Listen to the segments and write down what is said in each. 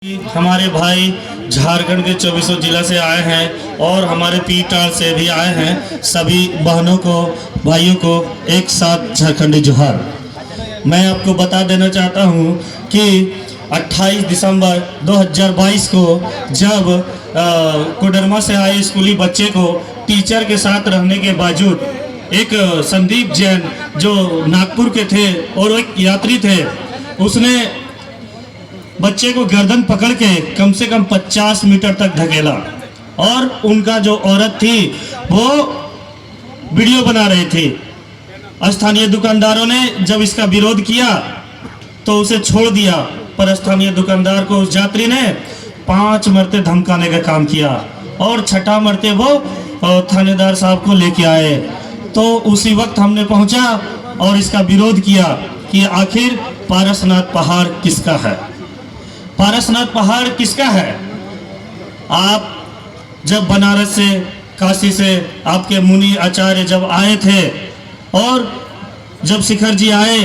हमारे भाई झारखंड के 24 जिला से आए हैं और हमारे पीटार से भी आए हैं। सभी बहनों को भाइयों को एक साथ झारखंडी जोहार। मैं आपको बता देना चाहता हूं कि 28 दिसंबर 2022 को जब कोडरमा से आए स्कूली बच्चे को टीचर के साथ रहने के बावजूद एक संदीप जैन जो नागपुर के थे और एक यात्री थे, उसने बच्चे को गर्दन पकड़ के कम से कम 50 मीटर तक धकेला और उनका जो औरत थी वो वीडियो बना रही थी। स्थानीय दुकानदारों ने जब इसका विरोध किया तो उसे छोड़ दिया, पर स्थानीय दुकानदार को उस यात्री ने 5 मरते धमकाने का काम किया और 6ठा मरते वो थानेदार साहब को लेके आए। तो उसी वक्त हमने पहुंचा और इसका विरोध किया कि आखिर पारसनाथ पहाड़ किसका है। पारसनाथ पहाड़ किसका है? आप जब बनारस से काशी से आपके मुनि आचार्य जब आए थे और जब शिखर जी आए,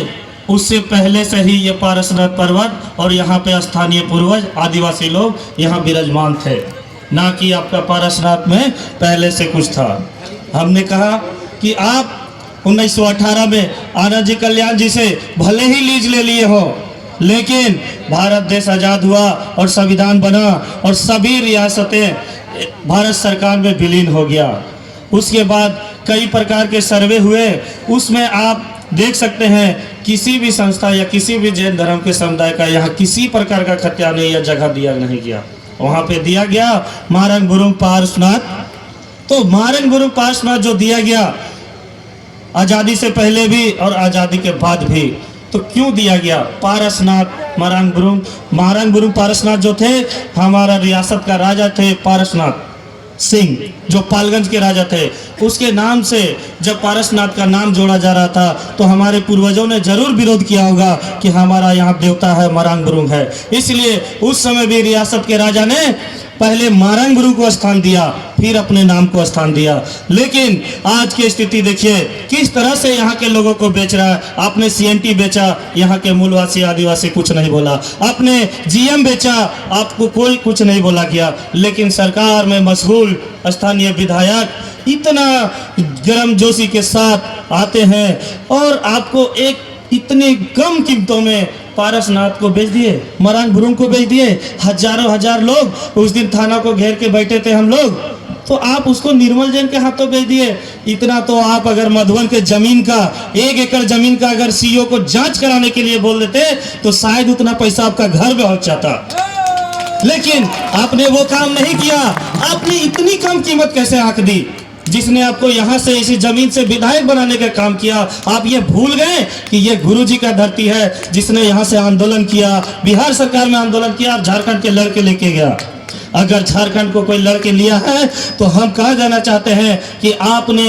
उससे पहले से ही ये पारसनाथ पर्वत और यहाँ पे स्थानीय पूर्वज आदिवासी लोग यहाँ विराजमान थे, ना कि आपका पारसनाथ में पहले से कुछ था। हमने कहा कि आप 1918 में आनंद जी कल्याण जी से भले ही लीज ले लिए हो, लेकिन भारत देश आज़ाद हुआ और संविधान बना और सभी रियासतें भारत सरकार में विलीन हो गया। उसके बाद कई प्रकार के सर्वे हुए, उसमें आप देख सकते हैं किसी भी संस्था या किसी भी जैन धर्म के समुदाय का यहाँ किसी प्रकार का खतियान या जगह दिया नहीं गया। वहाँ पे दिया गया मारंग बुरुंग पारसनाथ। तो मारंग बुरुंग पारसनाथ जो दिया गया आज़ादी से पहले भी और आज़ादी के बाद भी, तो क्यों दिया गया? पारसनाथ मारंग बुरुंग पारसनाथ जो थे, हमारा रियासत का राजा थे पारसनाथ सिंह, जो पालगंज के राजा थे। उसके नाम से जब पारसनाथ का नाम जोड़ा जा रहा था तो हमारे पूर्वजों ने जरूर विरोध किया होगा कि हमारा यहाँ देवता है मारंग बुरुंग है। इसलिए उस समय भी रियासत के राजा ने पहले मारंग बुरुंग को स्थान दिया, फिर अपने नाम को स्थान दिया। लेकिन आज की स्थिति देखिए किस तरह से यहाँ के लोगों को बेच रहा है। आपने सीएनटी बेचा, यहाँ के मूलवासी आदिवासी कुछ नहीं बोला। आपने जीएम बेचा, आपको कोई कुछ नहीं बोला गया। लेकिन सरकार में मशगूल स्थानीय विधायक इतना गर्मजोशी के साथ आते हैं और आपको एक इतनी कम कीमतों में पारसनाथ को बेच दिए, मारंग बुरुंग को बेच दिए। हजार लोग उस दिन थाना को घेर के बैठे थे हम लोग, तो आप उसको निर्मल जैन के हाथों बेच दिए। इतना तो आप अगर मधुबन के जमीन का 1 एकड़ जमीन का अगर सीईओ को जांच कराने के लिए बोल देते तो शायद उतना पैसा आपका घर में पहुंच जाता। लेकिन आपने वो काम नहीं किया। आपने इतनी कम कीमत कैसे आंक दी? जिसने आपको यहाँ से इसी जमीन से विधायक बनाने का काम किया, आप ये भूल गए कि ये गुरुजी का धरती है, जिसने यहाँ से आंदोलन किया, बिहार सरकार में आंदोलन किया, झारखंड के लड़के लेके गया। अगर झारखंड को कोई लड़के लिया है तो हम कहा जाना चाहते हैं कि आपने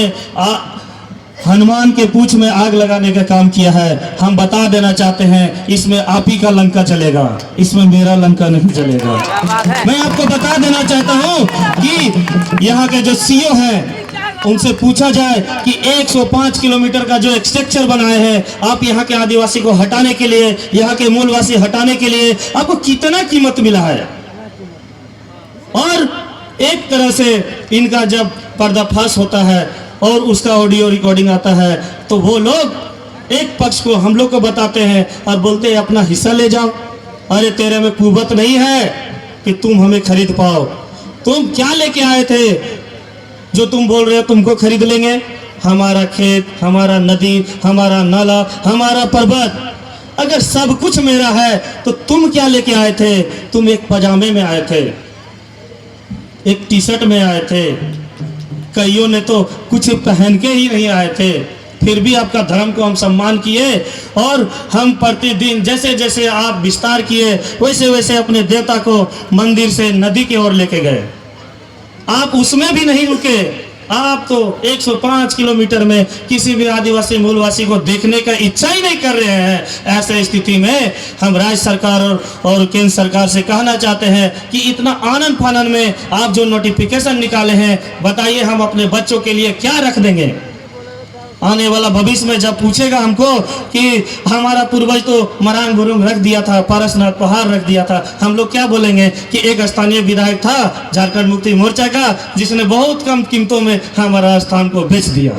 हनुमान के पूंछ में आग लगाने का काम किया है। हम बता देना चाहते हैं इसमें आप ही का लंका चलेगा, इसमें मेरा लंका नहीं चलेगा। मैं आपको बता देना चाहता हूँ कि यहाँ के जो सीईओ हैं उनसे पूछा जाए कि 105 किलोमीटर का जो स्ट्रक्चर बनाए हैं आप यहाँ के आदिवासी को हटाने के लिए, यहाँ के मूलवासी हटाने के लिए आपको कितना कीमत मिला है। और एक तरह से इनका जब पर्दाफाश होता है और उसका ऑडियो रिकॉर्डिंग आता है तो वो लोग एक पक्ष को हम लोग को बताते हैं और बोलते हैं अपना हिस्सा ले जाओ। अरे तेरे में कुवत नहीं है कि तुम हमें खरीद पाओ। तुम क्या लेके आए थे जो तुम बोल रहे हो तुमको खरीद लेंगे? हमारा खेत, हमारा नदी, हमारा नाला, हमारा पर्वत, अगर सब कुछ मेरा है तो तुम क्या लेके आए थे? तुम एक पजामे में आए थे, एक टी शर्ट में आए थे, कईयों ने तो कुछ पहन के ही नहीं आए थे। फिर भी आपका धर्म को हम सम्मान किए और हम प्रतिदिन जैसे जैसे आप विस्तार किए वैसे वैसे अपने देवता को मंदिर से नदी की ओर लेके गए। आप उसमें भी नहीं रुके। आप तो 105 किलोमीटर में किसी भी आदिवासी मूलवासी को देखने का इच्छा ही नहीं कर रहे हैं। ऐसे स्थिति में हम राज्य सरकार और केंद्र सरकार से कहना चाहते हैं कि इतना आनन फानन में आप जो नोटिफिकेशन निकाले हैं, बताइए हम अपने बच्चों के लिए क्या रख देंगे? आने वाला भविष्य में जब पूछेगा हमको कि हमारा पूर्वज तो मरांग बुरुंग रख दिया था, पारसनाथ पहाड़ रख दिया था, हम लोग क्या बोलेंगे कि एक स्थानीय विधायक था झारखंड मुक्ति मोर्चा का, जिसने बहुत कम कीमतों में हमारा स्थान को बेच दिया।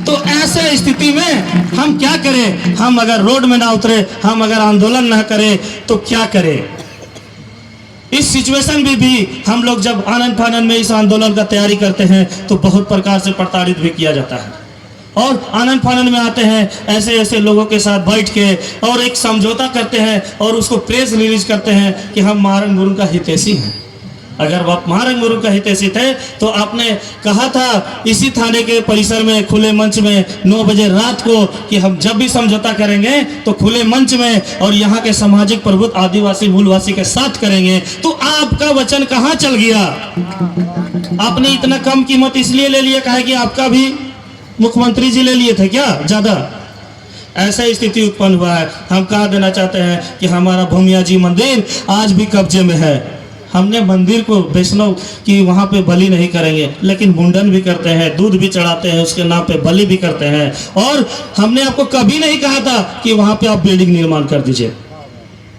तो ऐसे स्थिति में हम क्या करें? हम अगर रोड में ना उतरे, हम अगर आंदोलन ना करें तो क्या करें? इस सिचुएशन में भी हम लोग जब आनंद फानंद में इस आंदोलन का तैयारी करते हैं तो बहुत प्रकार से प्रताड़ित भी किया जाता है, और आनंद फानंद में आते हैं ऐसे ऐसे लोगों के साथ बैठ के और एक समझौता करते हैं और उसको प्रेस रिलीज करते हैं कि हम महारंग गुरुंग का हितैषी हैं। अगर आप महारंग गुरुंग का हितैषी थे तो आपने कहा था इसी थाने के परिसर में खुले मंच में 9 बजे रात को कि हम जब भी समझौता करेंगे तो खुले मंच में और यहाँ के सामाजिक प्रभुत्व आदिवासी मूलवासी के साथ करेंगे। तो आपका वचन कहाँ चल गया? आपने इतना कम कीमत इसलिए ले लिया कहा कि आपका भी मुख्यमंत्री जी ले लिए थे क्या ज्यादा? ऐसा स्थिति उत्पन्न हुआ है। हम कहा देना चाहते हैं कि हमारा भूमिया जी मंदिर आज भी कब्जे में है। हमने मंदिर को वैष्णव की वहाँ पे बलि नहीं करेंगे, लेकिन मुंडन भी करते हैं, दूध भी चढ़ाते हैं, उसके नाम पे बलि भी करते हैं। और हमने आपको कभी नहीं कहा था कि वहाँ पे आप बिल्डिंग निर्माण कर दीजिए।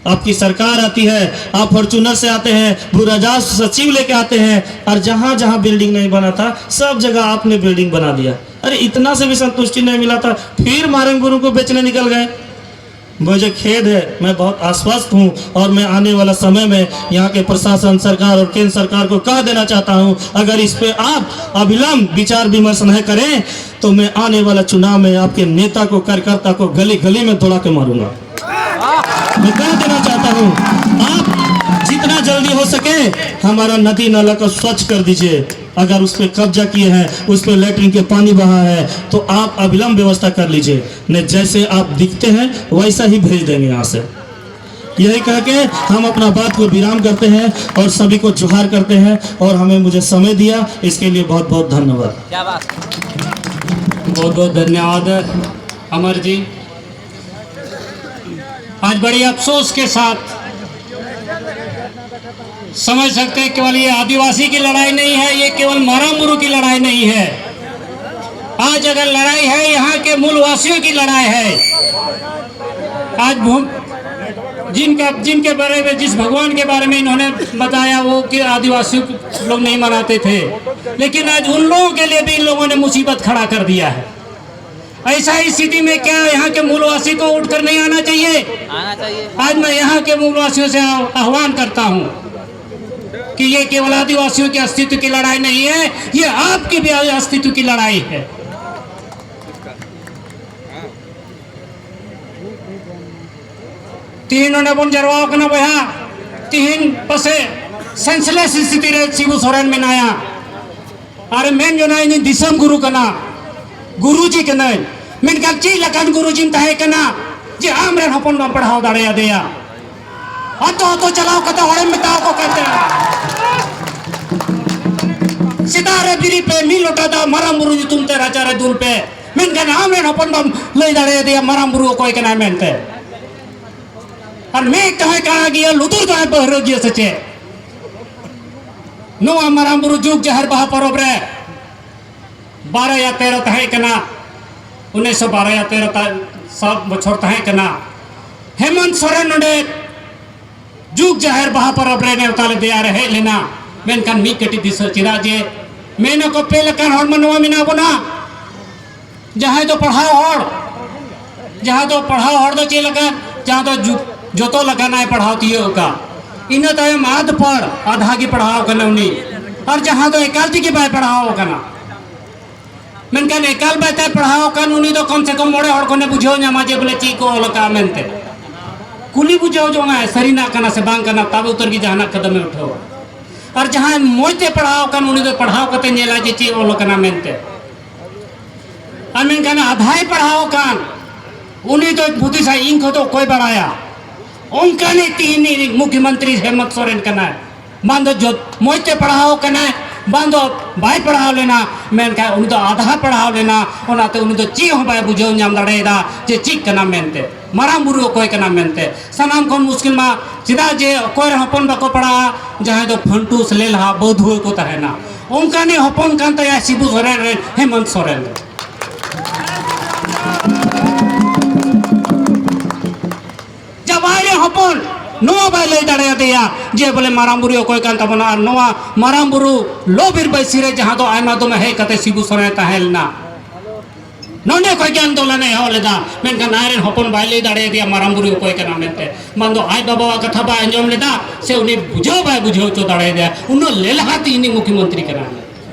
आपकी सरकार आती है, आप फॉर्चूनर से आते हैं, भूराजस्व सचिव लेके आते हैं, और जहाँ जहाँ बिल्डिंग नहीं बना था सब जगह आपने बिल्डिंग बना दिया। अरे इतना से भी संतुष्टि नहीं मिला था, फिर महारंग गुरुंग को बेचने निकल गए। मुझे खेद है, मैं बहुत आश्वस्त हूँ और मैं आने वाला समय में यहाँ के प्रशासन, सरकार और केंद्र सरकार को कह देना चाहता हूँ, अगर इस पे आप अविलंब विचार विमर्श नहीं करें तो मैं आने वाला चुनाव में आपके नेता को, कार्यकर्ता को गली गली में दौड़ा के मारूंगा। मैं कह देना चाहता हूँ, आप जितना जल्दी हो सके हमारा नदी नाला को स्वच्छ कर दीजिए। अगर उस पर कब्जा किए हैं, उस पर लेटरिन के पानी बहा है तो आप अविलंब व्यवस्था कर लीजिए, नहीं जैसे आप दिखते हैं वैसा ही भेज देंगे यहाँ से। यही कह के हम अपना बात को विराम करते हैं और सभी को जोहार करते हैं, और हमें मुझे समय दिया इसके लिए बहुत बहुत धन्यवाद। बहुत बहुत धन्यवाद अमर जी। आज बड़ी अफसोस के साथ समझ सकते हैं केवल ये आदिवासी की लड़ाई नहीं है, ये केवल महारंग गुरुंग की लड़ाई नहीं है। आज अगर लड़ाई है यहाँ के मूलवासियों की लड़ाई है। आज जिनके बारे में, जिस भगवान के बारे में इन्होंने बताया वो कि आदिवासियों लोग नहीं मनाते थे, लेकिन आज उन लोगों के लिए भी इन लोगों ने मुसीबत खड़ा कर दिया है। ऐसा ही स्थिति में क्या यहाँ के मूलवासी को उठकर नहीं आना चाहिए? आना चाहिए। आज मैं यहाँ के मूलवासियों से आह्वान करता हूँ कि ये केवल आदिवासियों के अस्तित्व की लड़ाई नहीं है, ये आपके भी अस्तित्व की लड़ाई है। तीन बन जरवाओ कना बहा तीन पसे सेंसलेस स्थिति रे शिबू सोरेन में नाया। अरे मेन जो ना इन दिसम गुरु कना, गुरुजी कना, मेन का ची लकन गुरुजी में तहे कना जे आमरे हपन बम पढ़ाओ दाड़े देया तो चलाओ कता हड़े में ताओ को कहते हैं सितारे बिरी पे मी लोटा दा महारंग गुरुंग जी तुम तेरा चारे दूर पे मेन का आमरे हपन बम ले दाड़े दिया महारंग गुरुंग को कना मेनते और मैं कहे कहा गया लुतुर कहे बहरो जी सचे नो महारंग गुरुंग जुग जहर बहा परब रे 12 या 13 तहे कना 1912 या 13 सब बछर तहे कना हेमंत सोरेन नोडे जुग जहर बहा परब रे नेवताले दिया रहे लेना मेनकान मी कटी दिस चिरा जे मेन को पे लकान हड़ मनवा मिना बना जहां तो पढ़ाओ हड़ दो चे लगा जहां तो जोतो लगाना पढ़ाओ तियो का इन तायम आध पढ़ आधा की पढ़ाओ कना उनी और जहां तो एकालती की बाय पढ़ाओ कना मेनकान एकाल बाय पढ़ाओ कन उनी तो कम से कम मोड़े हड़ कोने बुझो न्यामा जे बोले ची को लका मेनते कुली बुझाओ जो है सरीना कना से बांग कना तब उतर की जहां कदम में उठो और जहां मोते पढ़ाओ कन उनी तो पढ़ाओ कते नेला जे ची ओलो कना मेनते और मेन कना आधाई पढ़ाओ कन उनी तो बुद्धि सा इंक तो कोई बढ़ाया उनका ने तीन मुख्यमंत्री हेमंत सोरेन कना बांधो जो मोते पढ़ाओ कना बांधो बाय पढ़ाओ लेना मेन का उनी तो आधा पढ़ाओ लेना ओनाते उनी तो ची हो बाय बुझो नाम दाड़ेदा जे ची कना मेनते महारंग गुरुंग कोई कना मेनते सनाम खन मुश्किल मा चिदा जे कोई हपन बाको पढ़ा जहां तो फंटूस लेलहा बधुए को तहेना उनका ने हपन कान तया शिबू सोरेन हेमंत सोरेन नोआ बाय लई दाड़ेया जे बोले माराम बुरु अकोय कान तबना और नोआ माराम बुरु लोबिर बैसी रे जहां तो आयमा दो में हे कते सिबु सरे ताहेलना नोंडे कोई के आंदोलन है होलेदा मेनखान आयरन हपन बाय लई दाड़ेया माराम बुरु अकोय काना मेनते मान दो आय बाबा कथा बा अंजम लेदा से उनी बुझाव बाय बुझाव चो दाड़ेया उनो लेलहाती इनी मुख्यमंत्री कना